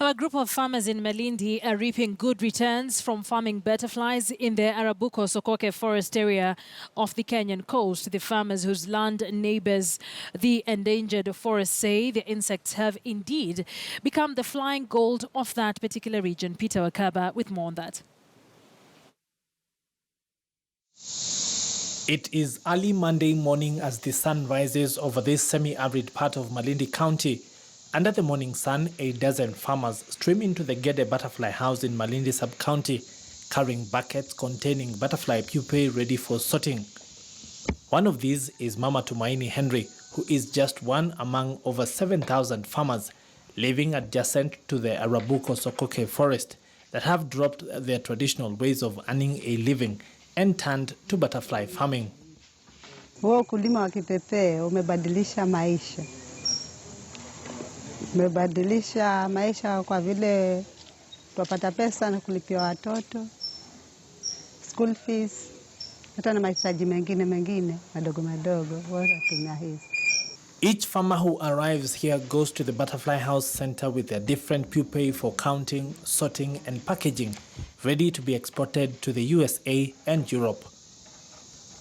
A group of farmers in Malindi are reaping good returns from farming butterflies in the Arabuko Sokoke forest area of the Kenyan Coast. The farmers whose land neighbours the endangered forest say the insects have indeed become the flying gold of that particular region. Peter Wakaba with more on that. It is early Monday morning as the sun rises over this semi-arid part of Malindi County. Under the morning sun, a dozen farmers stream into the Gede butterfly house in Malindi sub-county, carrying buckets containing butterfly pupae ready for sorting. One of these is Mama Tumaini Henry, who is just one among over 7,000 farmers living adjacent to the Arabuko Sokoke forest that have dropped their traditional ways of earning a living and turned to butterfly farming. Ukulima wa kipepeo umebadilisha maisha. Umebadilisha maisha kwa vile tupata pesa na kulipia watoto, school fees, hata na mahitaji mengine madogo wala tumia hizi. Each farmer who arrives here goes to the Butterfly House Center with their different pupae for counting, sorting and packaging, ready to be exported to the USA and Europe.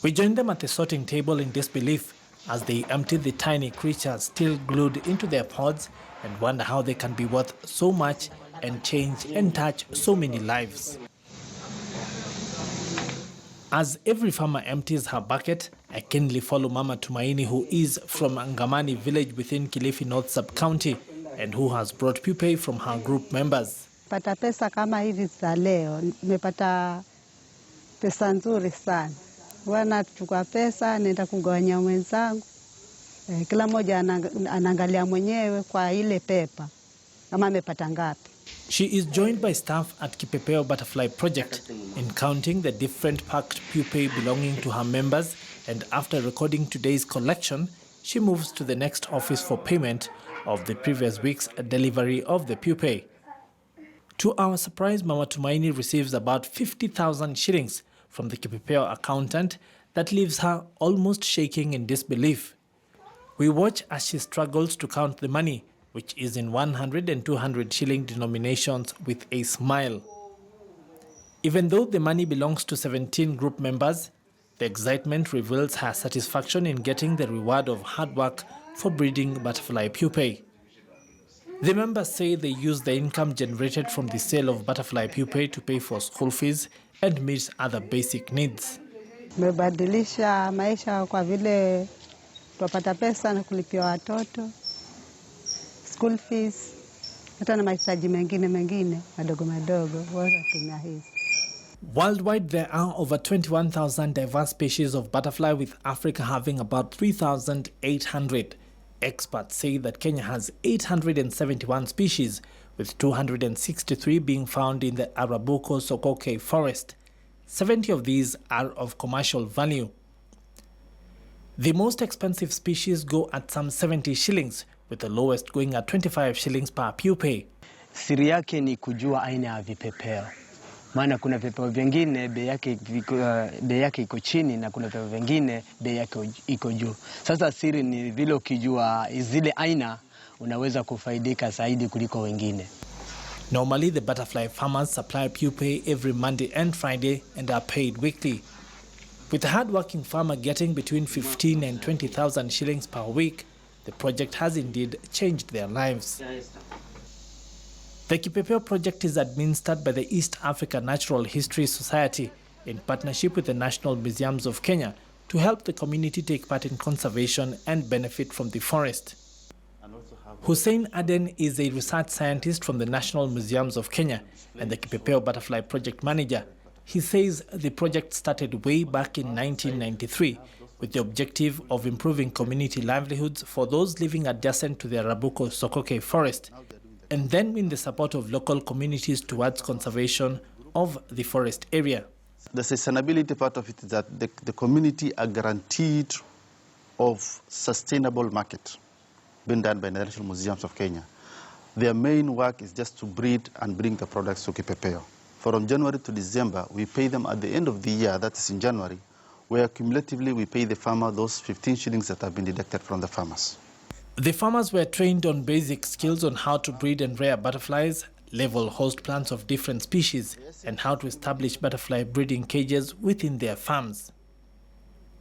We join them at the sorting table in disbelief as they empty the tiny creatures still glued into their pods and wonder how they can be worth so much and change and touch so many lives. As every farmer empties her bucket, I keenly follow Mama Tumaini, who is from Ngamani village within Kilifi North Sub-County and who has brought pupae from her group members. Pata pesa kama hivi za leo, nimepata pesa nzuri sana. Wana kuchukua pesa, nenda kugawanya wenzangu. Kila mmoja anaangalia mwenyewe kwa ile pepa kama amepata ngapi. She is joined by staff at Kipepeo Butterfly Project in counting the different packed pupae belonging to her members, and after recording today's collection, she moves to the next office for payment of the previous week's delivery of the pupae. To our surprise, Mama Tumaini receives about 50,000 shillings from the Kipepeo accountant that leaves her almost shaking in disbelief. We watch as she struggles to count the money, which is in 100 and 200 shilling denominations, with a smile. Even though the money belongs to 17 group members, the excitement reveals her satisfaction in getting the reward of hard work for breeding butterfly pupae. The members say they use the income generated from the sale of butterfly pupae to pay for school fees and meet other basic needs. Umebadilisha maisha kwa vile tupata pesa na kulipia watoto, school fees, hata na mahitaji mengine madogo wala tumia hizi. Worldwide, there are over 21,000 diverse species of butterfly, with Africa having about 3,800. Experts say that Kenya has 871 species, with 263 being found in the Arabuko Sokoke forest. 70 of these are of commercial value. The most expensive species go at some 70 shillings, with the lowest going at 25 shillings per pupae. Siri yake ni kujua aina ya vipepeo. Maana kuna vipepeo vingine bei yake iko chini na kuna vipepeo vingine bei yake iko juu. Sasa siri ni vile ukijua zile aina unaweza kufaidika zaidi kuliko wengine. Normally, the butterfly farmers supply pupae every Monday and Friday and are paid weekly. With a hard-working farmer getting between 15 and 20,000 shillings per week, the project has indeed changed their lives. The Kipepeo project is administered by the East Africa Natural History Society in partnership with the National Museums of Kenya to help the community take part in conservation and benefit from the forest. Hussein Aden is a research scientist from the National Museums of Kenya and the Kipepeo Butterfly Project manager. He says the project started way back in 1993 with the objective of improving community livelihoods for those living adjacent to the Arabuko Sokoke forest, and then win the support of local communities towards conservation of the forest area. The sustainability part of it is that the community are guaranteed of sustainable market being done by the National Museums of Kenya. Their main work is just to breed and bring the products to Kipepeo. From January to December, we pay them at the end of the year, that is in January, where cumulatively we pay the farmer those 15 shillings that have been deducted from the farmers. The farmers were trained on basic skills on how to breed and rear butterflies, level host plants of different species, and how to establish butterfly breeding cages within their farms.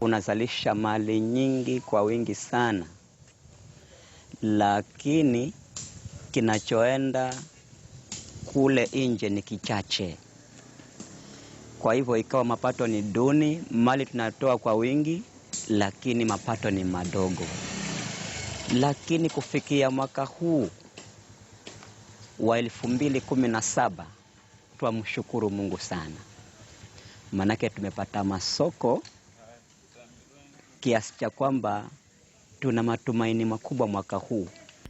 Unazalisha mali nyingi kwa wingi sana, lakini kinachoenda kule nje ni kichache. Kwa hivyo ikawa mapato ni duni, mali tunatoa kwa wingi, lakini mapato ni madogo. Lakini kufikia mwaka huu wa 2017 twamshukuru Mungu sana. Manake tumepata masoko kiasi cha kwamba tuna matumaini makubwa mwaka huu.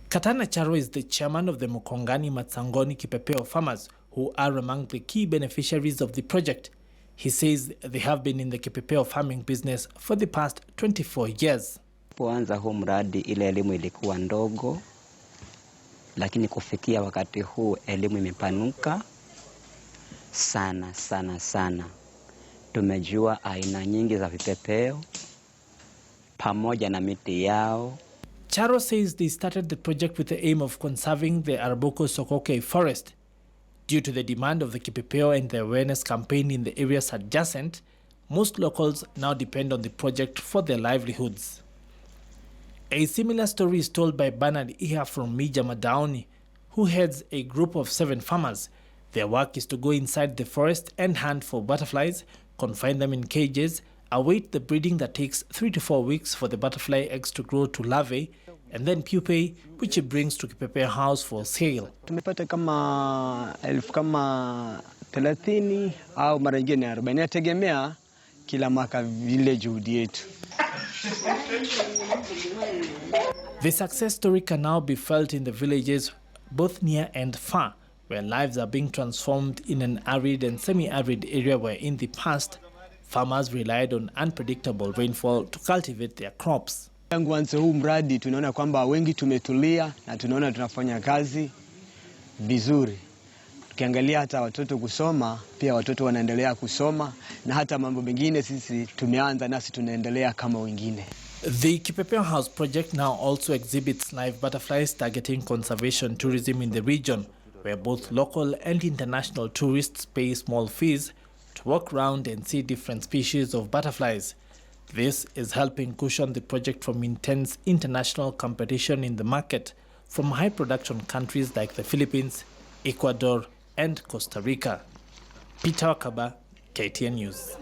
Katana Charo is the chairman of the Mukongani Matsangoni Kipepeo farmers who are among the key beneficiaries of the project. He says they have been in the kipepeo farming business for the past 24 years. Poanza huu mradi ile elimu ilikuwa ndogo, lakini kufikia wakati huu elimu imepanuka sana sana sana. Tumejua aina nyingi za vipepeo pamoja na miti yao. Charo says they started the project with the aim of conserving the Arabuko Sokoke forest. Due to the demand of the kipepeo and the awareness campaign in the areas adjacent, most locals now depend on the project for their livelihoods. A similar story is told by Bernard Iha from Mija Madaoni, who heads a group of 7 farmers. Their work is to go inside the forest and hunt for butterflies, confine them in cages, await the breeding that takes 3 to 4 weeks for the butterfly eggs to grow to larvae, and then pupae, which he brings to Kipepeo house for sale. Tumepata kama 30 au mara nyingine 40, yategemea kila mwaka vile juhudi yetu. The success story can now be felt in the villages both near and far, where lives are being transformed in an arid and semi-arid area where in the past, farmers relied on unpredictable rainfall to cultivate their crops. Tangu anze huu mradi tunaona kwamba wengi tumetulia na tunaona tunafanya kazi vizuri. Tukiangalia hata watoto kusoma, pia watoto wanaendelea kusoma, na hata mambo mengine sisi tumeanza nasi tunaendelea kama wengine. The Kipepeo House project now also exhibits live butterflies targeting conservation tourism in the region, where both local and international tourists pay small fees to walk around and see different species of butterflies. This is helping cushion the project from intense international competition in the market from high production countries like the Philippines, Ecuador, and Costa Rica. Peter Wakaba, KTN News.